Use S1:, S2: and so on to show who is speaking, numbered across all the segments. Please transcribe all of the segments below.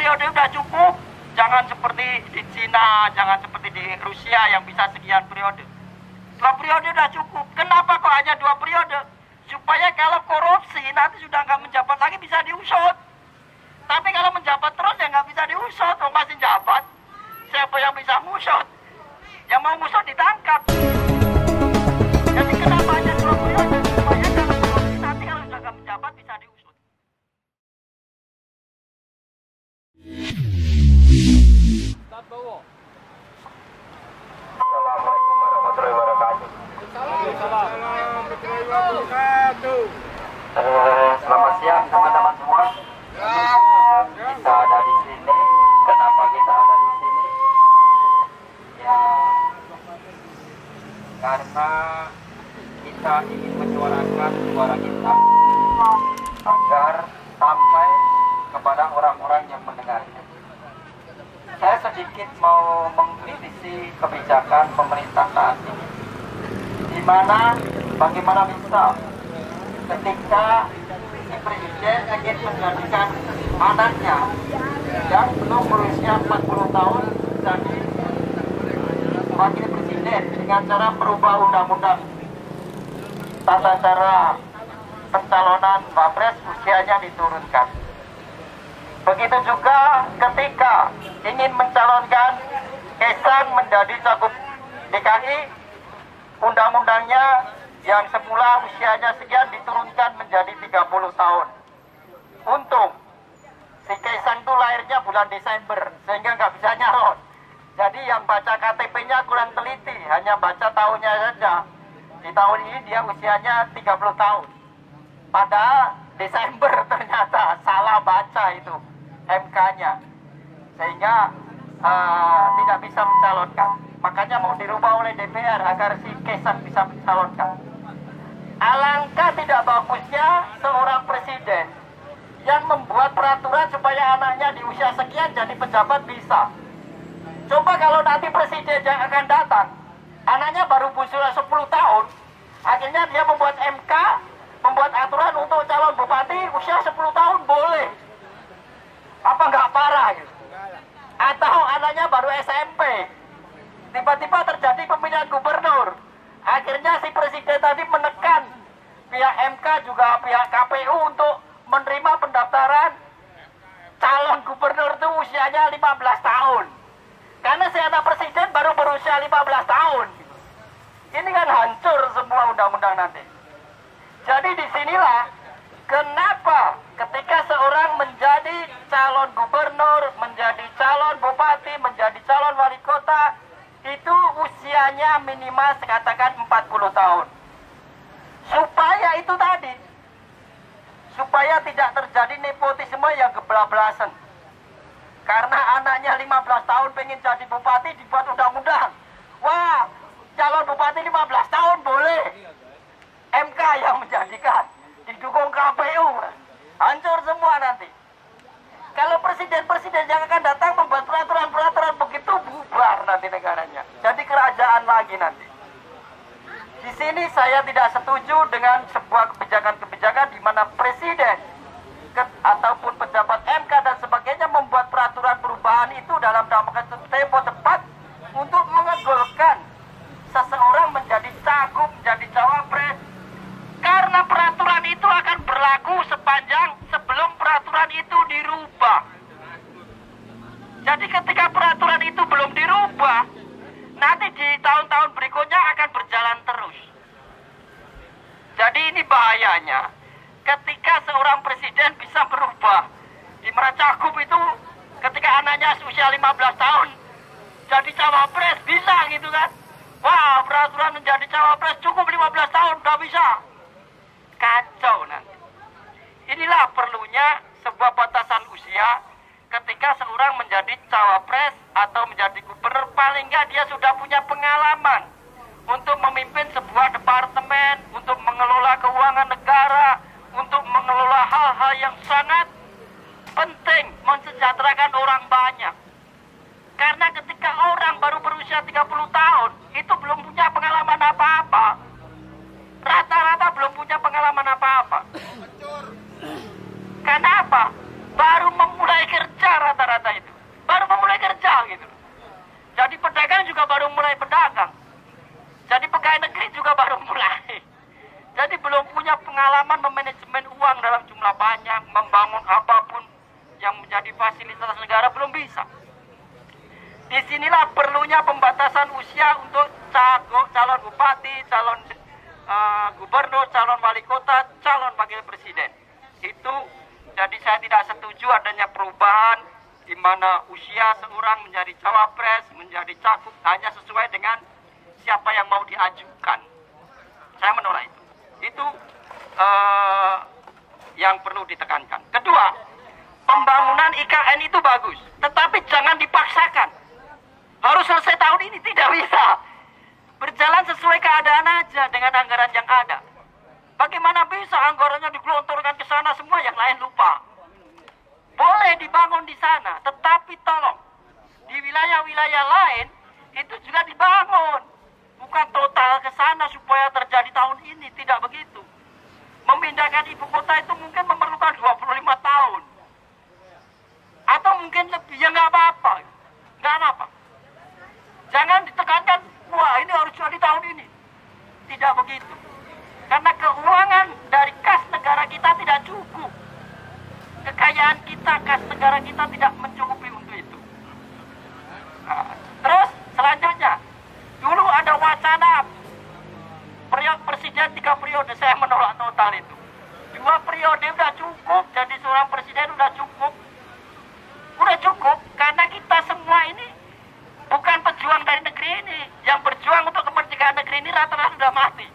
S1: periode udah cukup. Jangan seperti di Cina, jangan seperti di Rusia yang bisa sekian periode. 2 periode udah cukup. Kenapa kok hanya 2 periode? Supaya kalau korupsi nanti sudah nggak menjabat lagi bisa diusut. Tapi kalau menjabat terus ya nggak bisa diusut. Kalau masih jabat, siapa yang bisa ngusut? Yang mau ngusut ditangkap. Jadi kenapa hanya 2 periode? Supaya kalau korupsi nanti kalau sudah nggak menjabat bisa diusut. Assalamualaikum warahmatullahi wabarakatuh. Selamat siang teman-teman semua. Kita ada di sini. Kenapa kita ada di sini? Ya, karena kita ingin menyuarakan suara kita agar sampai kepada orang-orang yang mendengarnya. Saya sedikit mau mengkritisi kebijakan pemerintah saat ini, di mana bagaimana bisa ketika si presiden ingin menjadikan anaknya yang belum berusia 40 tahun jadi wakil presiden dengan cara merubah undang-undang tata cara pencalonan wapres, usianya diturunkan. Begitu juga ketika ingin mencalonkan Kaisang menjadi cagup DKI, undang-undangnya yang semula usianya sekian diturunkan menjadi 30 tahun. Untung si Kaisang itu lahirnya bulan Desember sehingga nggak bisa nyalon. Jadi yang baca KTP-nya kurang teliti, hanya baca tahunnya saja. Di tahun ini dia usianya 30 tahun. Padahal Desember ternyata salah baca itu MK-nya, sehingga tidak bisa mencalonkan. Makanya mau dirubah oleh DPR agar si Kaisang bisa mencalonkan. Alangkah tidak bagusnya seorang presiden yang membuat peraturan supaya anaknya di usia sekian jadi pejabat bisa. Coba kalau nanti presiden yang akan datang, anaknya baru berusia 10 tahun, akhirnya dia membuat MK, membuat aturan untuk calon bupati usia 10 tahun boleh. Apa nggak parah gitu? Atau anaknya baru SMP, tiba-tiba terjadi pemilihan gubernur, akhirnya si presiden tadi menekan pihak MK juga pihak KPU untuk menerima pendaftaran calon gubernur itu usianya 15 tahun, karena si anak presiden baru berusia 15 tahun. Ini kan hancur semua undang-undang nanti. Jadi disinilah kenapa ketika seorang menjadi calon gubernur, menjadi calon bupati, menjadi calon wali kota, itu usianya minimal sekatakan 40 tahun. Supaya itu tadi, supaya tidak terjadi nepotisme yang geblas-belasan. Karena anaknya 15 tahun pengen jadi bupati, dibuat undang-undang. Wah, calon bupati 15 tahun boleh. MK yang menjadikan, didukung KPU. Hancur semua nanti. Kalau presiden-presiden yang akan datang membuat peraturan-peraturan begitu, bubar nanti negaranya. Jadi kerajaan lagi nanti. Di sini saya tidak setuju dengan sebuah kebijakan-kebijakan di mana presiden ataupun pejabat MK dan sebagainya membuat peraturan perubahan itu dalam tempo cepat untuk mengegolkan seseorang menjadi cagup, menjadi cawapres. Karena peraturan itu akan berlaku sepanjang sebelum peraturan itu dirubah. Jadi ketika peraturan itu belum dirubah, nanti di tahun-tahun berikutnya akan berjalan terus. Jadi ini bahayanya. Ketika seorang presiden bisa berubah, di mana cagup itu ketika anaknya usia 15 tahun jadi cawapres bisa gitu kan. Wah, peraturan menjadi cawapres cukup 15 tahun udah bisa. Kacau nanti. Inilah perlunya sebuah batasan usia ketika seorang menjadi cawapres atau menjadi gubernur, paling nggak dia sudah punya pengalaman untuk memimpin sebuah departemen, untuk mengelola keuangan negara, untuk mengelola hal-hal yang sangat penting, mensejahterakan orang banyak. Karena ketika orang baru berusia 30 tahun, itu belum punya pengalaman apa-apa. Rata-rata belum punya pengalaman apa-apa. Karena apa? Baru memulai kerja rata-rata fasilitas negara belum bisa. Disinilah perlunya pembatasan usia untuk calon bupati, calon gubernur, calon wali kota, calon wakil presiden. Itu jadi saya tidak setuju adanya perubahan di mana usia seorang menjadi cawapres, menjadi cagup hanya sesuai dengan siapa yang mau diajukan. Saya menolak itu. Itu yang perlu ditekankan. Kedua, pembangunan IKN itu bagus, tetapi jangan dipaksakan. Harus selesai tahun ini, tidak bisa. Berjalan sesuai keadaan aja dengan anggaran yang ada. Bagaimana bisa anggarannya digelontorkan ke sana semua, yang lain lupa. Boleh dibangun di sana, tetapi tolong di wilayah-wilayah lain itu juga dibangun. Bukan total ke sana supaya terjadi tahun ini, tidak begitu. Memindahkan ibu kota itu mungkin memerlukan 25 tahun. Atau mungkin lebih, ya nggak apa-apa. Nggak apa-apa. Jangan ditekankan, wah ini harus jadi tahun ini. Tidak begitu. Karena keuangan dari kas negara kita tidak cukup. Kekayaan kita, kas negara kita tidak mencukupi untuk itu. Nah, terus selanjutnya, dulu ada wacana presiden 3 periode, saya menolak total itu. 2 periode udah cukup, jadi seorang presiden udah cukup. Udah cukup, karena kita semua ini bukan pejuang dari negeri ini. Yang berjuang untuk kemerdekaan negeri ini rata-rata sudah mati.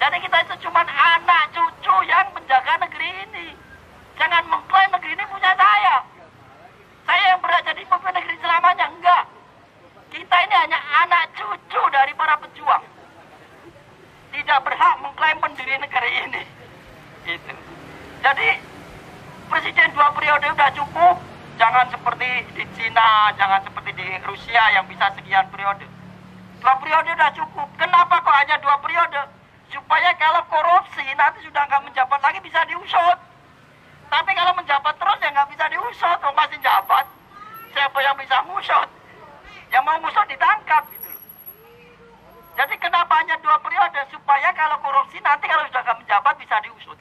S1: Jadi kita itu cuma anak cucu yang menjaga negeri ini. Jangan mengklaim negeri ini punya saya. Saya yang berhak jadi pemimpin negeri selamanya, enggak. Kita ini hanya anak cucu dari para pejuang. Tidak berhak mengklaim pendiri negeri ini. Gitu. Jadi presiden 2 periode sudah cukup. Jangan seperti di Cina, jangan seperti di Rusia yang bisa sekian periode. 2 periode sudah cukup. Kenapa kok hanya 2 periode? Supaya kalau korupsi nanti sudah nggak menjabat lagi bisa diusut. Tapi kalau menjabat terus ya nggak bisa diusut. Kalau masih jabat, siapa yang bisa ngusut? Yang mau ngusut ditangkap gitu. Jadi kenapa hanya 2 periode? Supaya kalau korupsi nanti kalau sudah nggak menjabat bisa diusut.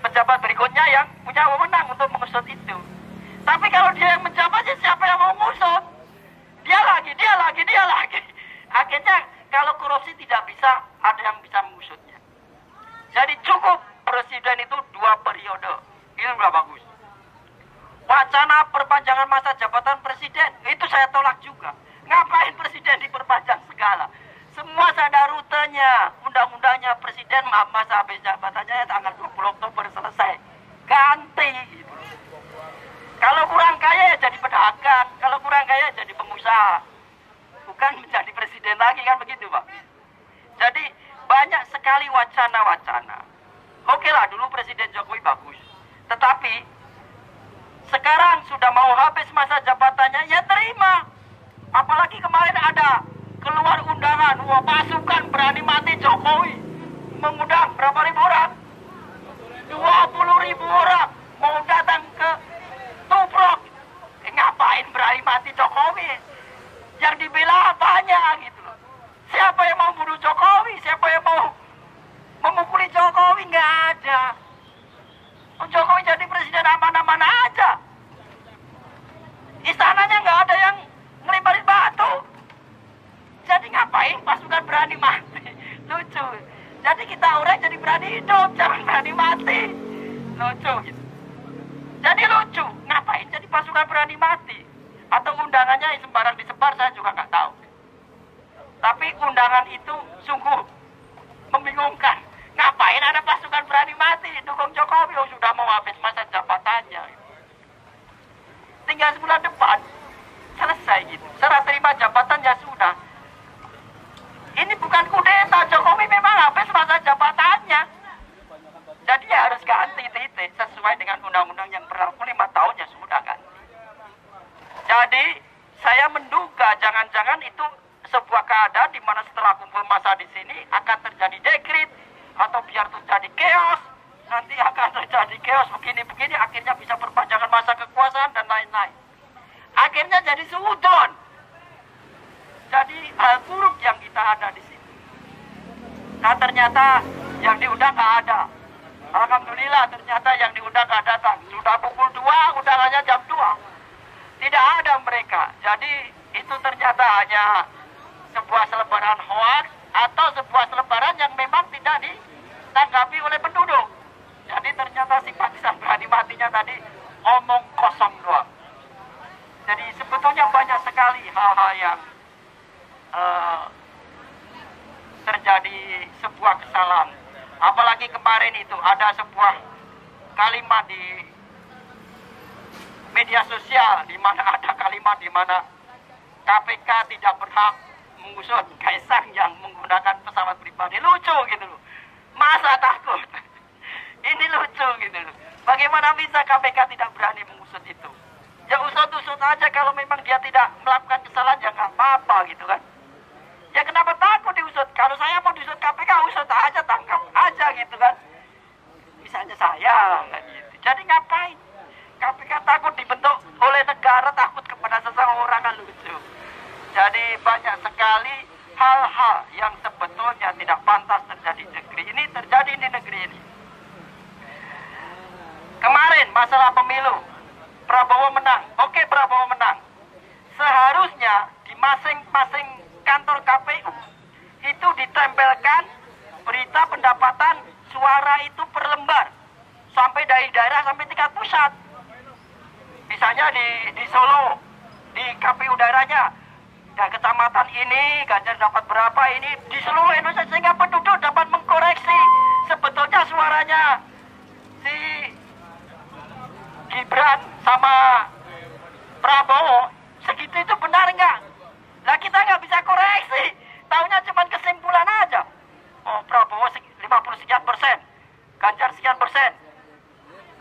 S1: Pejabat berikutnya yang punya wewenang untuk mengusut itu. Tapi kalau dia yang menjabat, ya siapa yang mau mengusut? Dia lagi. Akhirnya kalau korupsi tidak bisa, ada yang bisa mengusutnya. Jadi cukup presiden itu 2 periode. Ini sudah bagus. Wacana perpanjangan masa jabatan presiden, itu saya tolak juga. Ngapain presiden diperpanjang segala? Semua ada rutenya. Undang-undangnya presiden masa habis jabatannya tanggal 20 Oktober selesai. Ganti. Kalau kurang kaya ya jadi pedagang. Kalau kurang kaya ya jadi pengusaha. Bukan menjadi presiden lagi, kan begitu Pak. Jadi banyak sekali wacana-wacana. Oke lah, dulu Presiden Jokowi bagus. Tetapi sekarang sudah mau habis masa jabatannya, ya terima. Apalagi kemarin ada keluar undangan, wah pasukan berani mati Jokowi. Mengundang berapa ribu orang? 20.000 orang mau datang ke Tubruk. Ngapain berani mati Jokowi? Yang dibela banyak gitu loh. Siapa yang mau bunuh Jokowi? Siapa yang mau memukuli Jokowi? Nggak ada. Jokowi jadi presiden aman-aman aja. Istananya nggak ada yang ngelemparin batu. Jadi ngapain pasukan berani mati? Lucu. Jadi kita orang jadi berani hidup, jangan berani mati. Lucu gitu. Jadi lucu. Ngapain jadi pasukan berani mati? Atau undangannya sembarang disebar, saya juga nggak tahu. Tapi undangan itu sungguh membingungkan. Ngapain ada pasukan berani mati dukung Jokowi? Oh, sudah mau habis masa jabatannya. Tinggal sebulan depan selesai gitu. Serah terima jabatan ya sudah. Ini bukan kudeta, Jokowi memang habis masa jabatannya. Jadi ya harus ganti titik sesuai dengan undang-undang yang berlaku 5 tahun ya sudah ganti. Jadi saya menduga jangan-jangan itu sebuah keadaan di mana setelah kumpul massa di sini akan terjadi dekret atau biar terjadi chaos, nanti akan terjadi chaos begini-begini, akhirnya bisa perpanjangan masa kekuasaan dan lain-lain. Akhirnya jadi suudon. Jadi hal buruk yang kita ada di sini. Nah ternyata yang diundang nggak ada. Alhamdulillah ternyata yang diundang nggak datang. Sudah pukul 2 udah itu ternyata hanya sebuah selebaran hoax atau sebuah selebaran yang memang tidak ditanggapi oleh penduduk. Jadi ternyata simpatisan berani matinya tadi omong kosong doang. Jadi sebetulnya banyak sekali hal-hal yang terjadi sebuah kesalahan. Apalagi kemarin itu ada sebuah kalimat di media sosial di mana ada kalimat di mana KPK tidak berhak mengusut Kaisang yang menggunakan pesawat pribadi. Lucu gitu loh. Masa takut? Ini lucu gitu loh. Bagaimana bisa KPK tidak berani mengusut itu? Ya usut-usut aja, kalau memang dia tidak melakukan kesalahan ya nggak apa-apa gitu kan. Ya kenapa takut diusut? Kalau saya mau diusut KPK, usut aja, tangkap aja gitu kan. Misalnya saya gitu. Jadi ngapain? KPK takut dibentuk oleh negara, takut kepada seseorang, kan lucu. Jadi banyak sekali hal-hal yang sebetulnya tidak pantas terjadi di negeri ini, terjadi di negeri ini. Kemarin masalah pemilu, Prabowo menang. Oke, Prabowo menang. Seharusnya di masing-masing kantor KPU itu ditempelkan berita pendapatan suara itu per lembar sampai dari daerah sampai tingkat pusat. Misalnya di Solo, di KPU daerahnya, ya kecamatan ini Ganjar dapat berapa, ini di seluruh Indonesia, sehingga penduduk dapat mengkoreksi sebetulnya suaranya si Gibran sama Prabowo segitu itu benar enggak? Lah kita nggak bisa koreksi, taunya cuma kesimpulan aja. Oh, Prabowo 50 sekian persen, Ganjar sekian persen,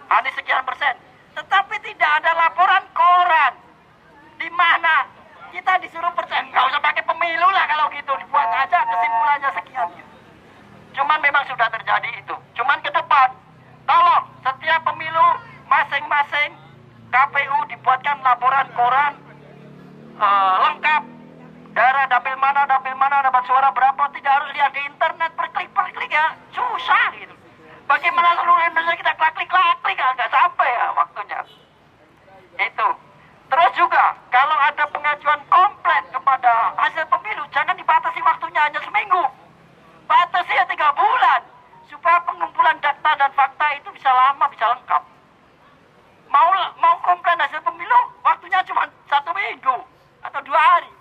S1: Anies sekian persen. Tetapi tidak ada laporan koran di mana kita disuruh percaya. Nggak usah pakai pemilu lah kalau gitu, dibuat aja kesimpulannya sekian gitu. Cuman memang sudah terjadi itu. Cuman ke depan, tolong setiap pemilu masing-masing KPU dibuatkan laporan koran lengkap. Daerah dapil mana dapat suara berapa, tidak harus lihat di internet per klik ya, susah gitu. Bagaimana seluruh Indonesia kita klik agak sampai ya waktunya. Itu. Terus juga kalau ada pengajuan komplain kepada hasil pemilu, jangan dibatasi waktunya hanya seminggu. Batasi ya 3 bulan supaya pengumpulan data dan fakta itu bisa lama, bisa lengkap. Mau komplain hasil pemilu, waktunya cuma 1 minggu atau 2 hari.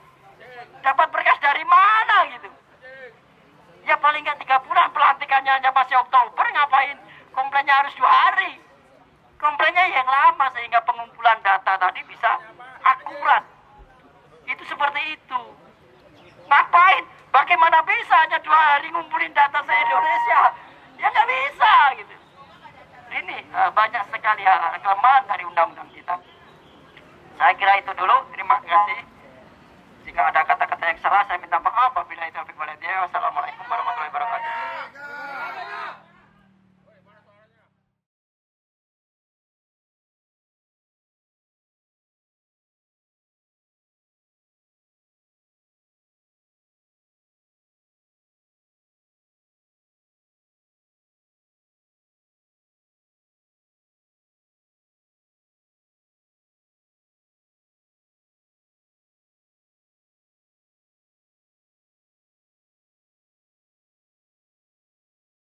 S1: Dapat berkas dari mana gitu? Ya paling nggak 3 bulan, pelantikannya hanya masih Oktober, ngapain komplainnya harus 2 hari? Komplainnya yang lama sehingga pengumpulan data tadi bisa akurat. Itu seperti itu. Ngapain? Bagaimana bisa hanya 2 hari ngumpulin data se-Indonesia? Ya nggak bisa gitu. Ini banyak sekali kelemahan dari undang-undang kita. Saya kira itu dulu. Terima kasih. Jika ada kata-kata yang salah, saya minta maaf. Apabila itu, wassalamualaikum warahmatullahi wabarakatuh.